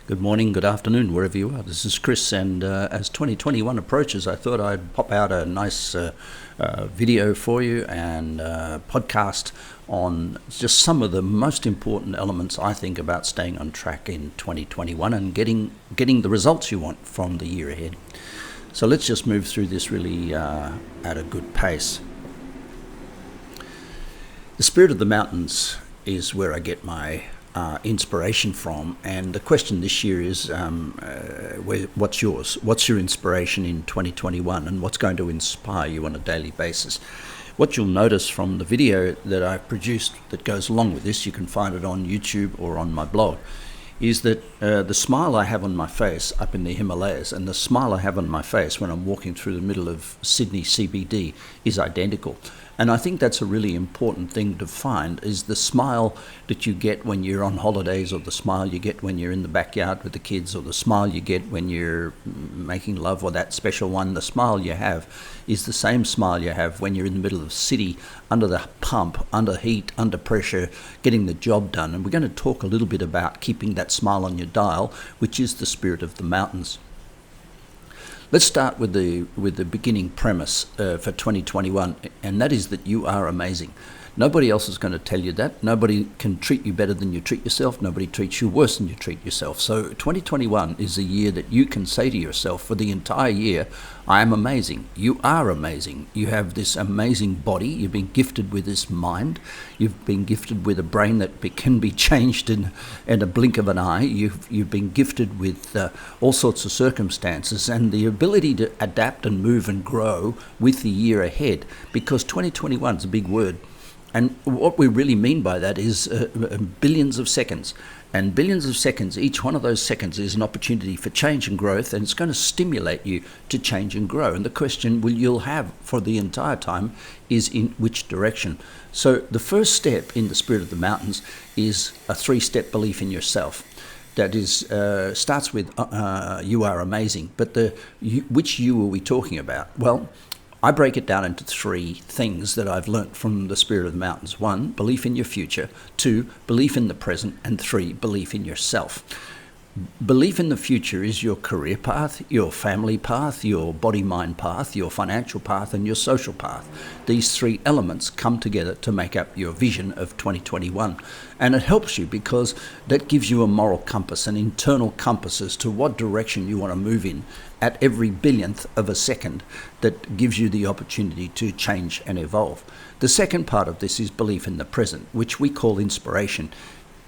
Good morning, good afternoon, wherever you are. This is Chris, and as 2021 approaches, I thought I'd pop out a nice video for you and podcast on just some of the most important elements I think about staying on track in 2021 and getting the results you want from the year ahead. So let's just move through this really at a good pace. The spirit of the mountains is where I get my inspiration from, and the question this year is what's yours? What's your inspiration in 2021, and what's going to inspire you on a daily basis? What you'll notice from the video that I've produced that goes along with this, you can find it on YouTube or on my blog, is that the smile I have on my face up in the Himalayas and the smile I have on my face when I'm walking through the middle of Sydney CBD is identical. And I think that's a really important thing to find, is the smile that you get when you're on holidays, or the smile you get when you're in the backyard with the kids, or the smile you get when you're making love, or that special one. The smile you have is the same smile you have when you're in the middle of the city, under the pump, under heat, under pressure, getting the job done. And we're going to talk a little bit about keeping that smile on your dial, which is the spirit of the mountains. Let's start with the beginning premise for 2021, and that is that you are amazing. Nobody else is going to tell you that. Nobody can treat you better than you treat yourself. Nobody treats you worse than you treat yourself. So 2021 is a year that you can say to yourself for the entire year, I am amazing. You are amazing. You have this amazing body. You've been gifted with this mind. You've been gifted with a brain that can be changed in a blink of an eye. You've been gifted with all sorts of circumstances and the ability to adapt and move and grow with the year ahead, because 2021 is a big word. And what we really mean by that is billions of seconds. And billions of seconds, each one of those seconds is an opportunity for change and growth, and it's going to stimulate you to change and grow. And the question you'll have for the entire time is in which direction. So the first step in the spirit of the mountains is a 3-step belief in yourself. That is starts with you are amazing. But which you are we talking about? Well, I break it down into 3 things that I've learnt from the spirit of the mountains. 1, belief in your future. 2, belief in the present. And 3, belief in yourself. Belief in the future is your career path, your family path, your body-mind path, your financial path, and your social path. These 3 elements come together to make up your vision of 2021. And it helps you because that gives you a moral compass, an internal compass as to what direction you want to move in at every billionth of a second, that gives you the opportunity to change and evolve. The second part of this is belief in the present, which we call inspiration.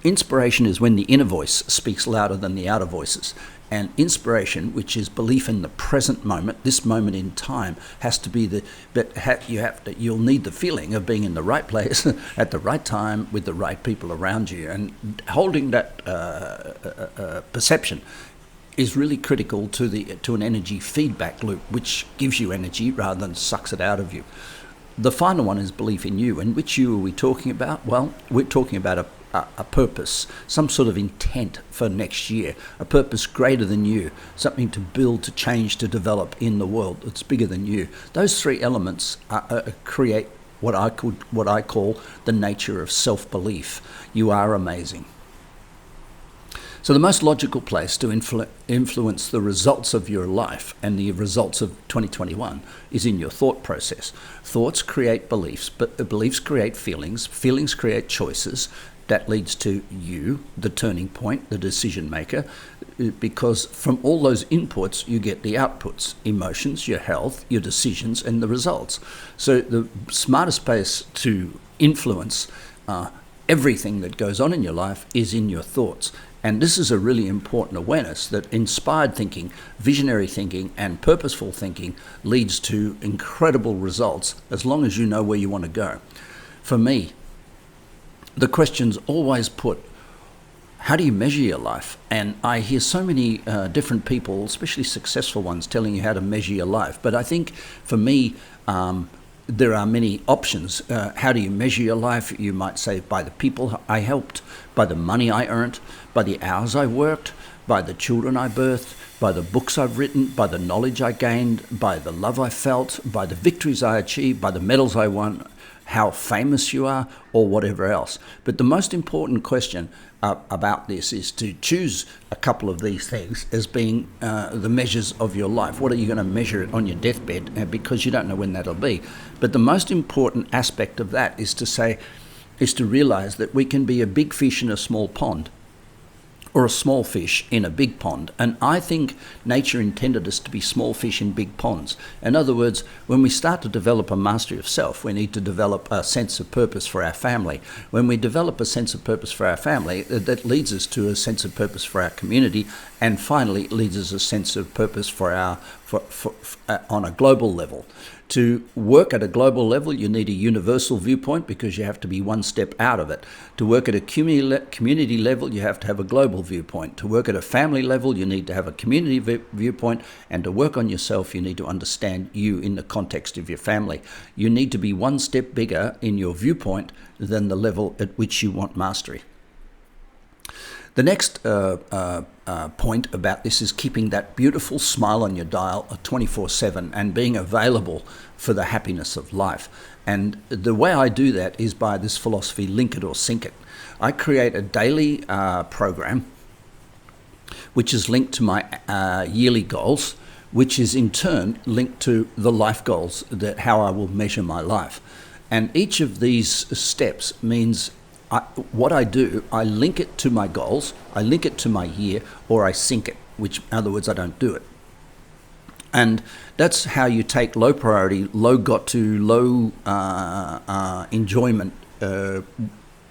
Inspiration is when the inner voice speaks louder than the outer voices. And inspiration, which is belief in the present moment, this moment in time, has to be you'll need the feeling of being in the right place at the right time with the right people around you. And holding that perception is really critical to an energy feedback loop, which gives you energy rather than sucks it out of you. The final one is belief in you. And which you are we talking about? Well, we're talking about a purpose, some sort of intent for next year, a purpose greater than you, something to build, to change, to develop in the world that's bigger than you. Those 3 elements create what I call the nature of self-belief. You are amazing. So the most logical place to influence the results of your life and the results of 2021 is in your thought process. Thoughts create beliefs, but beliefs create feelings. Feelings create choices. That leads to you, the turning point, the decision maker, because from all those inputs you get the outputs: emotions, your health, your decisions, and the results. So the smartest place to influence everything that goes on in your life is in your thoughts. And this is a really important awareness that inspired thinking, visionary thinking, and purposeful thinking leads to incredible results as long as you know where you want to go. For me, the question's always put, how do you measure your life? And I hear so many different people, especially successful ones, telling you how to measure your life. But I think for me, there are many options. How do you measure your life? You might say by the people I helped, by the money I earned, by the hours I worked, by the children I birthed, by the books I've written, by the knowledge I gained, by the love I felt, by the victories I achieved, by the medals I won. how famous you are, or whatever else. But the most important question about this is to choose a couple of these things as being the measures of your life. What are you going to measure it on your deathbed? Because you don't know when that'll be. But the most important aspect of that is to realize that we can be a big fish in a small pond, or a small fish in a big pond. And I think nature intended us to be small fish in big ponds. In other words, when we start to develop a mastery of self, we need to develop a sense of purpose for our family. When we develop a sense of purpose for our family, that leads us to a sense of purpose for our community, and finally leads us a sense of purpose for on a global level. To work at a global level, you need a universal viewpoint because you have to be one step out of it. To work at a community level, you have to have a global viewpoint. To work at a family level, you need to have a community viewpoint. And to work on yourself, you need to understand you in the context of your family. You need to be one step bigger in your viewpoint than the level at which you want mastery. The next point about this is keeping that beautiful smile on your dial 24/7 and being available for the happiness of life. And the way I do that is by this philosophy, link it or sink it. I create a daily program which is linked to my yearly goals, which is in turn linked to the life goals, that how I will measure my life. And each of these steps means what I do, I link it to my goals, I link it to my year, or I sink it, which in other words, I don't do it. And that's how you take low priority, low got to, low enjoyment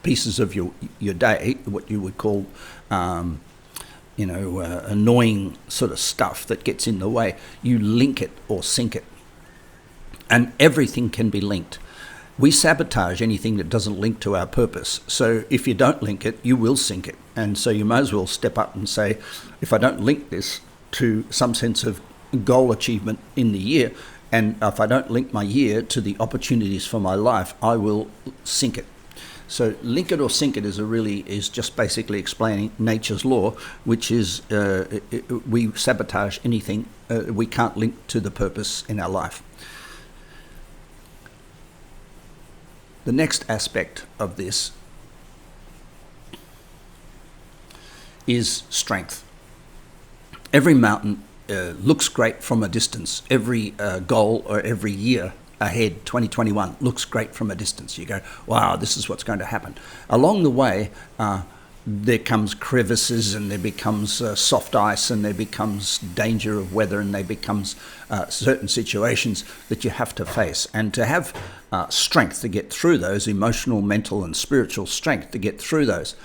pieces of your day, what you would call annoying sort of stuff that gets in the way. You link it or sink it. And everything can be linked. We sabotage anything that doesn't link to our purpose. So if you don't link it, you will sink it. And so you may as well step up and say, if I don't link this to some sense of goal achievement in the year, and if I don't link my year to the opportunities for my life, I will sink it. So link it or sink it is just basically explaining nature's law, which is we sabotage anything we can't link to the purpose in our life. The next aspect of this is strength. Every mountain looks great from a distance. Every goal or every year ahead, 2021, looks great from a distance. You go, wow, this is what's going to happen. Along the way, there comes crevices, and there becomes soft ice, and there becomes danger of weather, and there becomes certain situations that you have to face. And to have strength to get through those, emotional, mental, and spiritual strength to get through those,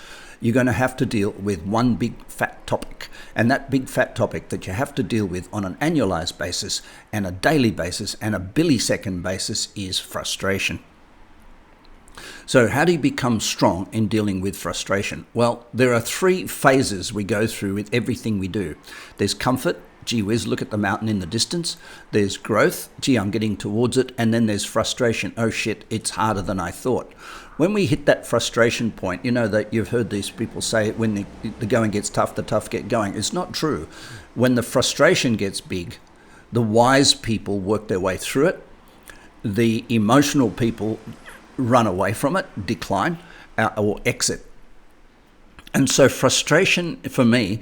you're going to have to deal with one big fat topic. And that big fat topic that you have to deal with on an annualized basis and a daily basis and a millisecond basis is frustration. So how do you become strong in dealing with frustration? Well, there are 3 phases we go through with everything we do. There's comfort. Gee whiz, look at the mountain in the distance. There's growth. Gee, I'm getting towards it. And then there's frustration. Oh shit, it's harder than I thought. When we hit that frustration point, you know that you've heard these people say when the going gets tough, the tough get going. It's not true. When the frustration gets big, the wise people work their way through it. The emotional people run away from it, decline, or exit. And so frustration for me,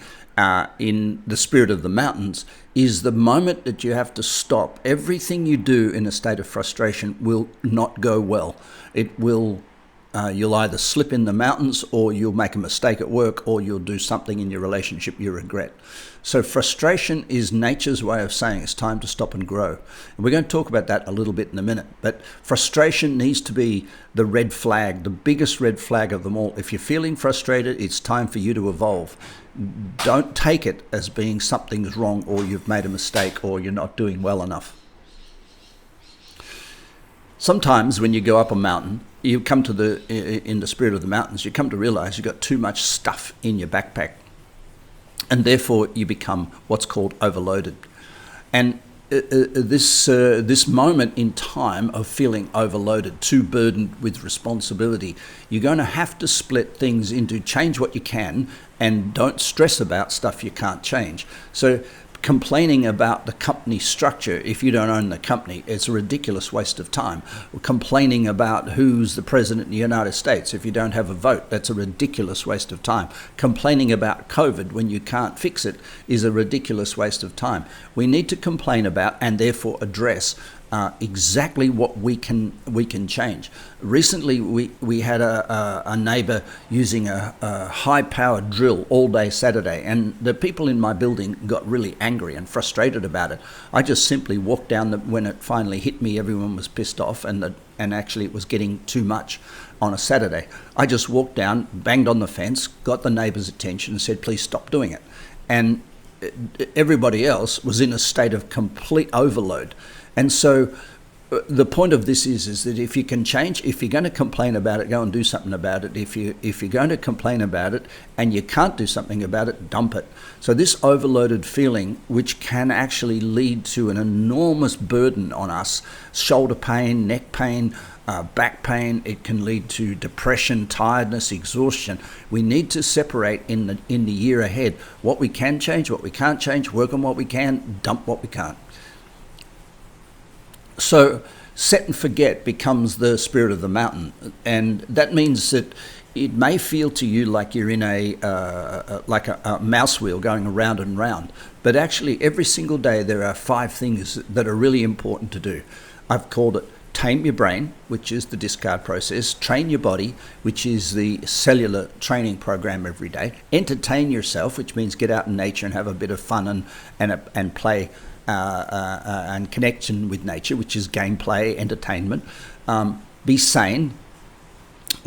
in the spirit of the mountains, is the moment that you have to stop. Everything you do in a state of frustration will not go well. It will, you'll either slip in the mountains, or you'll make a mistake at work, or you'll do something in your relationship you regret. So frustration is nature's way of saying it's time to stop and grow. And we're going to talk about that a little bit in a minute. But frustration needs to be the red flag, the biggest red flag of them all. If you're feeling frustrated, it's time for you to evolve. Don't take it as being something's wrong, or you've made a mistake, or you're not doing well enough. Sometimes when you go up a mountain, you come to in the spirit of the mountains, you come to realize you've got too much stuff in your backpack. And therefore you become what's called overloaded. And this moment in time of feeling overloaded, too burdened with responsibility, you're going to have to split things into change what you can and don't stress about stuff you can't change. So Complaining about the company structure if you don't own the company, it's a ridiculous waste of time. Complaining about who's the president of the United States if you don't have a vote, that's a ridiculous waste of time. Complaining about COVID when you can't fix it is a ridiculous waste of time. We need to complain about and therefore address exactly what we can change. Recently, we had a neighbour using a high-powered drill all day Saturday, and the people in my building got really angry and frustrated about it. I just simply walked down when it finally hit me. Everyone was pissed off, and actually it was getting too much on a Saturday. I just walked down, banged on the fence, got the neighbour's attention, and said, "Please stop doing it." And everybody else was in a state of complete overload. And so the point of this is that if you can change, if you're going to complain about it, go and do something about it. If you're going to complain about it and you can't do something about it, dump it. So this overloaded feeling, which can actually lead to an enormous burden on us, shoulder pain, neck pain, back pain, it can lead to depression, tiredness, exhaustion. We need to separate in the year ahead what we can change, what we can't change, work on what we can, dump what we can't. So set and forget becomes the spirit of the mountain, and that means that it may feel to you like you're in a mouse wheel going around and round, but actually every single day there are 5 things that are really important to do. I've called it tame your brain, which is the discard process, train your body, which is the cellular training program every day, entertain yourself, which means get out in nature and have a bit of fun and play, and connection with nature, which is gameplay, entertainment. Be sane,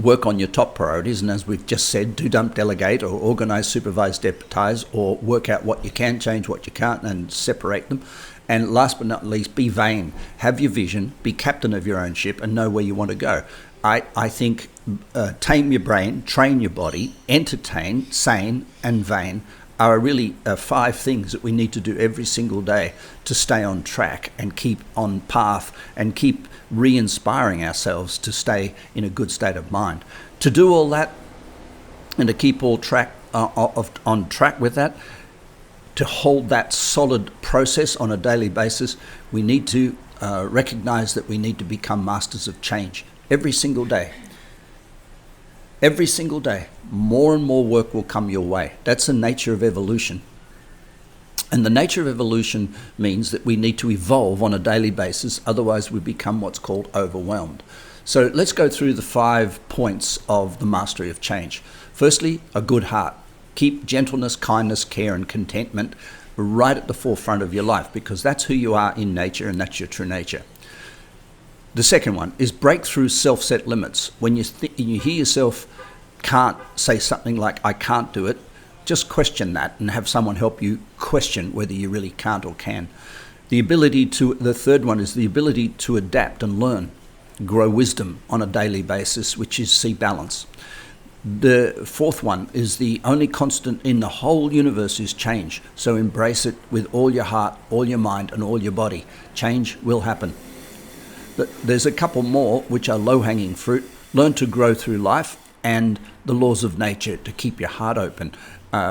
work on your top priorities, and as we've just said, do, dump, delegate, or organize, supervise, deputize, or work out what you can change, what you can't, and separate them. And last but not least, be vain. Have your vision, be captain of your own ship, and know where you want to go. I think tame your brain, train your body, entertain, sane, and vain are really 5 things that we need to do every single day to stay on track and keep on path and keep re-inspiring ourselves to stay in a good state of mind. To do all that and to keep on track with that, to hold that solid process on a daily basis, we need to recognize that we need to become masters of change every single day. Every single day, more and more work will come your way. That's the nature of evolution. And the nature of evolution means that we need to evolve on a daily basis, otherwise we become what's called overwhelmed. So let's go through the 5 points of the mastery of change. Firstly, a good heart. Keep gentleness, kindness, care, and contentment right at the forefront of your life, because that's who you are in nature and that's your true nature. The second one is break through self-set limits. When you hear yourself can't say something like, "I can't do it," just question that and have someone help you question whether you really can't or can. The third one is the ability to adapt and learn, grow wisdom on a daily basis, which is see balance. The fourth one is the only constant in the whole universe is change. So embrace it with all your heart, all your mind, and all your body. Change will happen. There's a couple more which are low-hanging fruit. Learn to grow through life and the laws of nature to keep your heart open,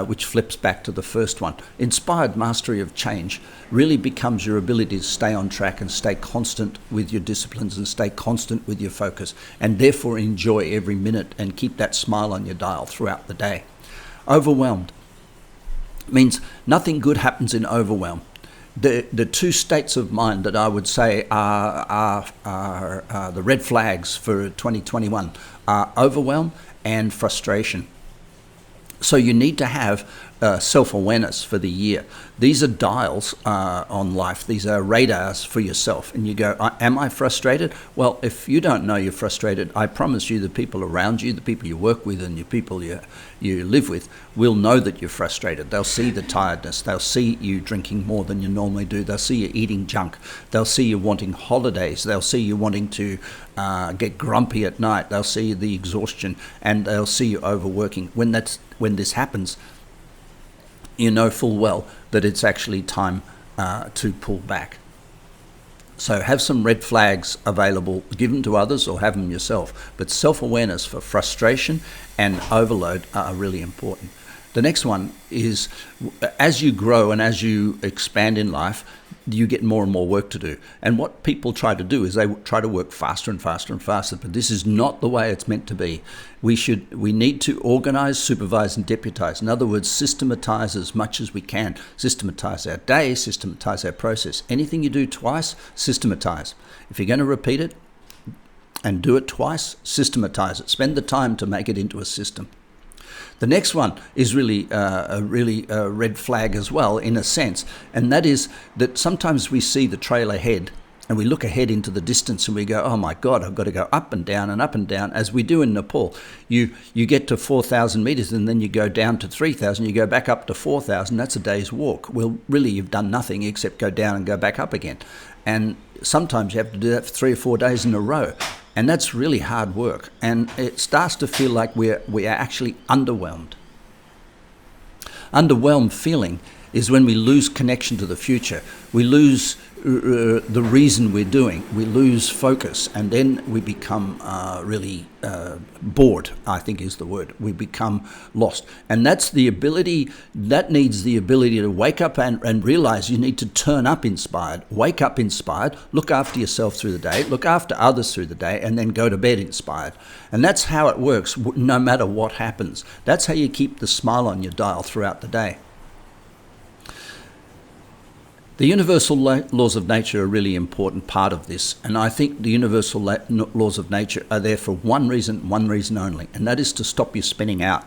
which flips back to the first one. Inspired mastery of change really becomes your ability to stay on track and stay constant with your disciplines and stay constant with your focus, and therefore enjoy every minute and keep that smile on your dial throughout the day. Overwhelmed means nothing good happens in overwhelm. The 2 states of mind that I would say are the red flags for 2021 are overwhelm and frustration. So you need to have self-awareness for the year. These are dials on life. These are radars for yourself. And you go, am I frustrated? Well, if you don't know you're frustrated, I promise you the people around you, the people you work with and the people you live with will know that you're frustrated. They'll see the tiredness. They'll see you drinking more than you normally do. They'll see you eating junk. They'll see you wanting holidays. They'll see you wanting to get grumpy at night. They'll see the exhaustion, and they'll see you overworking. When this happens, you know full well that it's actually time to pull back. So have some red flags available, give them to others or have them yourself. But self-awareness for frustration and overload are really important. The next one is, as you grow and as you expand in life, you get more and more work to do. And what people try to do is they try to work faster and faster and faster, but this is not the way it's meant to be. We need to organize, supervise, and deputize. In other words, systematize as much as we can. Systematize our day, systematize our process. Anything you do twice, systematize. If you're going to repeat it and do it twice, systematize it. Spend the time to make it into a system. The next one is really a red flag as well, in a sense, and that is that sometimes we see the trail ahead and we look ahead into the distance and we go, oh my God, I've got to go up and down, as we do in Nepal. You get to 4,000 meters and then you go down to 3,000, you go back up to 4,000, that's a day's walk. Well, really, you've done nothing except go down and go back up again. And sometimes you have to do that for 3 or 4 days in a row. And that's really hard work. And it starts to feel like we are actually underwhelmed. Underwhelmed feeling is when we lose connection to the future. We lose the reason we're doing. We lose focus, and then we become really bored, I think is the word. We become lost. And that needs the ability to wake up and realize you need to turn up inspired, wake up inspired, look after yourself through the day, look after others through the day, and then go to bed inspired. And that's how it works, no matter what happens. That's how you keep the smile on your dial throughout the day. The universal laws of nature are a really important part of this, and I think the universal laws of nature are there for one reason only, and that is to stop you spinning out.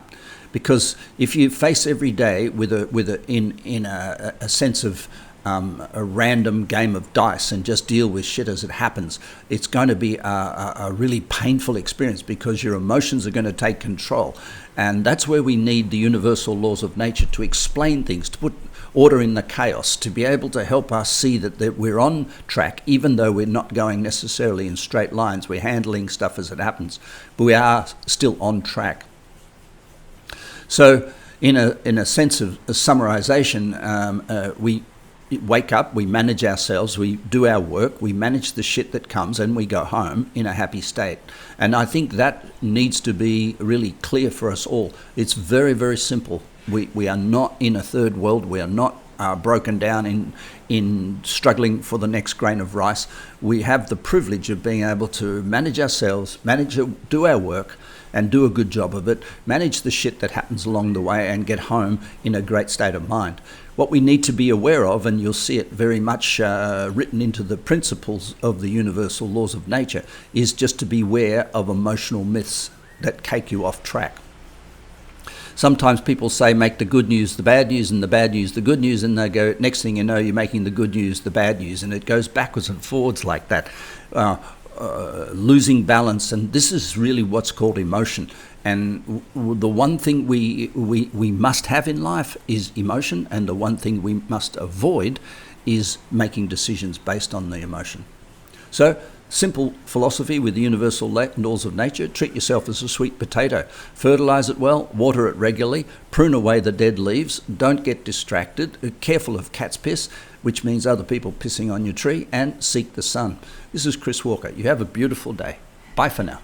Because if you face every day with a sense of a random game of dice and just deal with shit as it happens, it's going to be a really painful experience because your emotions are going to take control. And that's where we need the universal laws of nature to explain things, to put order in the chaos, to be able to help us see that we're on track, even though we're not going necessarily in straight lines. We're handling stuff as it happens, but we are still on track. So in a sense of summarization, we wake up, we manage ourselves, we do our work, we manage the shit that comes, and we go home in a happy state. And I think that needs to be really clear for us all. It's very, very simple. We are not in a third world. We are not broken down in struggling for the next grain of rice. We have the privilege of being able to manage ourselves, do our work, and do a good job of it, manage the shit that happens along the way, and get home in a great state of mind. What we need to be aware of, and you'll see it very much written into the principles of the universal laws of nature, is just to beware of emotional myths that take you off track. Sometimes people say make the good news the bad news and the bad news the good news, and they go, next thing you know, you're making the good news the bad news, and it goes backwards and forwards like that, losing balance. And this is really what's called emotion. And the one thing we must have in life is emotion, and the one thing we must avoid is making decisions based on the emotion. So, simple philosophy with the universal laws of nature: treat yourself as a sweet potato, fertilize it well, water it regularly, prune away the dead leaves, don't get distracted, careful of cat's piss, which means other people pissing on your tree, and seek the sun. This is Chris Walker. You have a beautiful day. Bye for now.